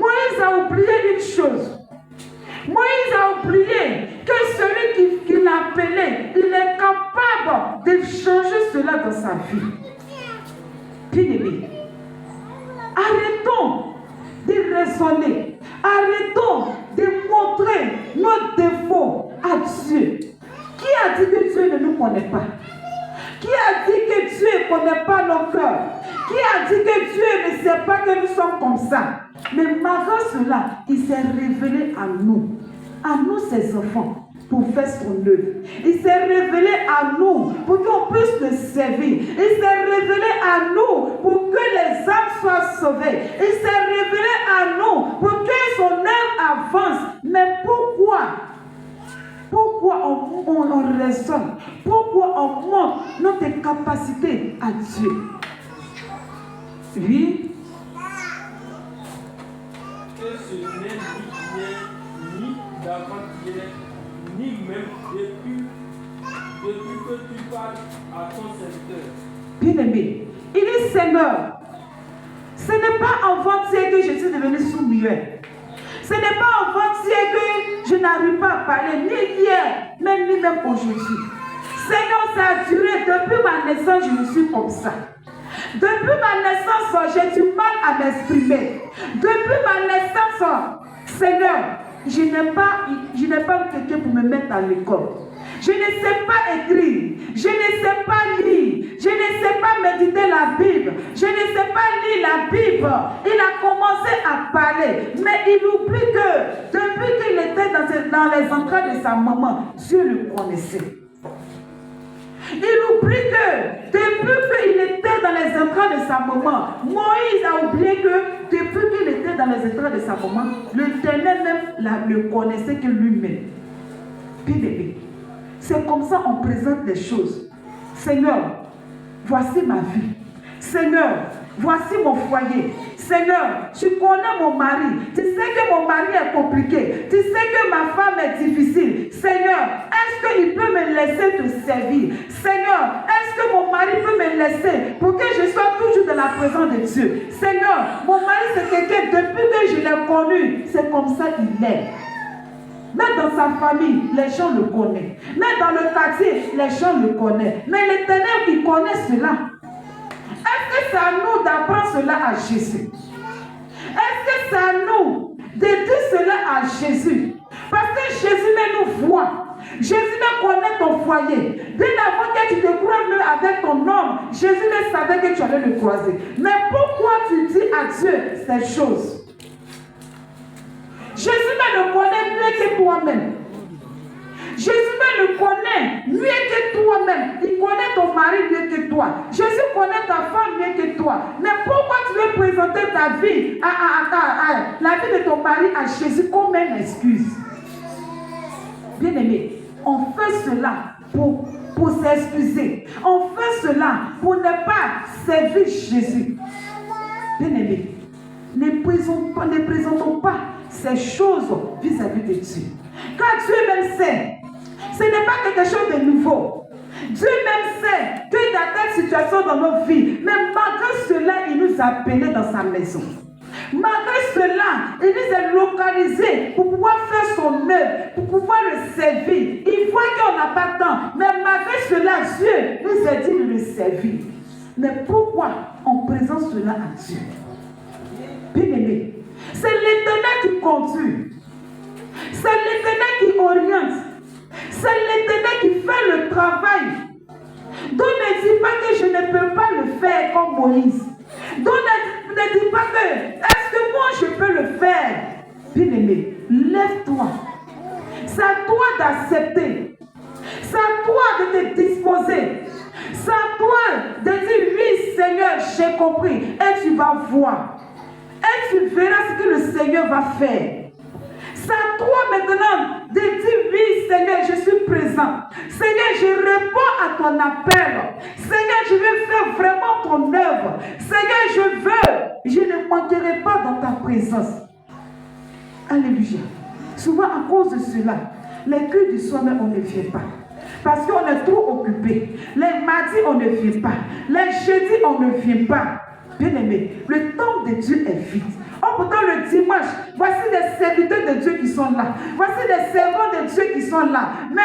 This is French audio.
Moïse a oublié une chose. Moïse a oublié que celui qui l'a appelé, il est capable de changer cela dans sa vie. Bien-aimé, arrêtons de raisonner. Arrêtons de montrer nos défauts à Dieu. Qui a dit que Dieu ne nous connaît pas? Qui a dit que Dieu ne connaît pas nos cœurs? Qui a dit que Dieu ne sait pas que nous sommes comme ça? Mais malgré cela, il s'est révélé à nous ses enfants, pour faire son œuvre. Il s'est révélé à nous pour qu'on puisse le servir. Il s'est révélé à nous pour que les âmes soient sauvées. Il s'est révélé à nous pour que son œuvre avance. Mais pourquoi on raisonne? Pourquoi on montre notre capacité à Dieu? Oui. Que ce n'est ni hier, ni d'avant-hier, ni même depuis que tu parles à ton serviteur. Bien-aimé, il est Seigneur. Ce n'est pas avant-hier que je suis devenu sourd-muet. Ce n'est pas avant-hier que je n'arrive pas à parler, ni hier, ni même aujourd'hui. Seigneur, ça a duré depuis ma naissance, je me suis comme ça. Depuis ma naissance, j'ai du mal à m'exprimer. Depuis ma naissance, Seigneur, je n'ai pas quelqu'un pour me mettre à l'école. Je ne sais pas écrire, je ne sais pas lire, je ne sais pas méditer la Bible, je ne sais pas lire la Bible. Il a commencé à parler, mais il oublie que depuis qu'il était dans les entrailles de sa maman, Dieu le connaissait. Il oublie que depuis qu'il était dans les entrailles de sa maman, Moïse a oublié que depuis qu'il était dans les entrailles de sa maman, l'Éternel même le connaissait que lui-même. Puis bébé, c'est comme ça qu'on présente les choses. Seigneur, voici ma vie. Seigneur, voici mon foyer. Seigneur, tu connais mon mari. Tu sais que mon mari est compliqué. Tu sais que ma femme est difficile. Seigneur, est-ce qu'il peut me laisser te servir? Seigneur, est-ce que mon mari peut me laisser pour que je sois toujours dans la présence de Dieu? Seigneur, mon mari c'est quelqu'un, depuis que je l'ai connu, c'est comme ça qu'il est. Même dans sa famille, les gens le connaissent. Même dans le quartier, les gens le connaissent. Mais l'Éternel, il connaît cela. Est-ce que c'est à nous d'apprendre cela à Jésus? Est-ce que c'est à nous de dire cela à Jésus? Parce que Jésus nous voit. Jésus ne connaît ton foyer. Bien avant que tu te croises avec ton homme, Jésus ne savait que tu allais le croiser. Mais pourquoi tu dis à Dieu ces choses? Jésus le connaît mieux que toi-même. Jésus le connaît mieux que toi-même. Il connaît ton mari mieux que toi. Jésus connaît ta femme mieux que toi. Mais pourquoi tu veux présenter ta vie, la vie de ton mari à Jésus comme une excuse? Bien-aimé, on fait cela pour s'excuser. On fait cela pour ne pas servir Jésus. Bien-aimé, ne présentons pas ces choses vis-à-vis de Dieu. Car Dieu même sait, ce n'est pas quelque chose de nouveau. Dieu même sait qu'il y a telle situation dans nos vies, mais malgré cela, il nous a appelés dans sa maison. Malgré cela, il nous a localisés pour pouvoir faire son œuvre, pour pouvoir le servir. Il voit qu'on n'a pas de temps, mais malgré cela, Dieu nous a dit de le servir. Mais pourquoi on présente cela à Dieu? Bien-aimé, c'est l'Éternel qui conduit. C'est l'Éternel qui oriente. C'est l'Éternel qui fait le travail. Donc ne dis pas que je ne peux pas le faire comme Moïse. Donc ne dis pas que est-ce que moi je peux le faire? Bien-aimé, lève-toi. C'est à toi d'accepter. C'est à toi de te disposer. C'est à toi de dire oui Seigneur, j'ai compris. Et tu vas voir. Et tu verras ce que le Seigneur va faire. C'est à toi maintenant de dire oui Seigneur, je suis présent. Seigneur, je réponds à ton appel. Seigneur, je veux faire vraiment ton œuvre. Seigneur, je ne manquerai pas dans ta présence. Alléluia. Souvent à cause de cela, les cultes du soir même on ne vient pas. Parce qu'on est trop occupé. Les mardis on ne vient pas. Les jeudis on ne vient pas. Bien-aimé, le temps de Dieu est vite. Oh, pourtant le dimanche, voici des serviteurs de Dieu qui sont là. Voici des servants de Dieu qui sont là. Mais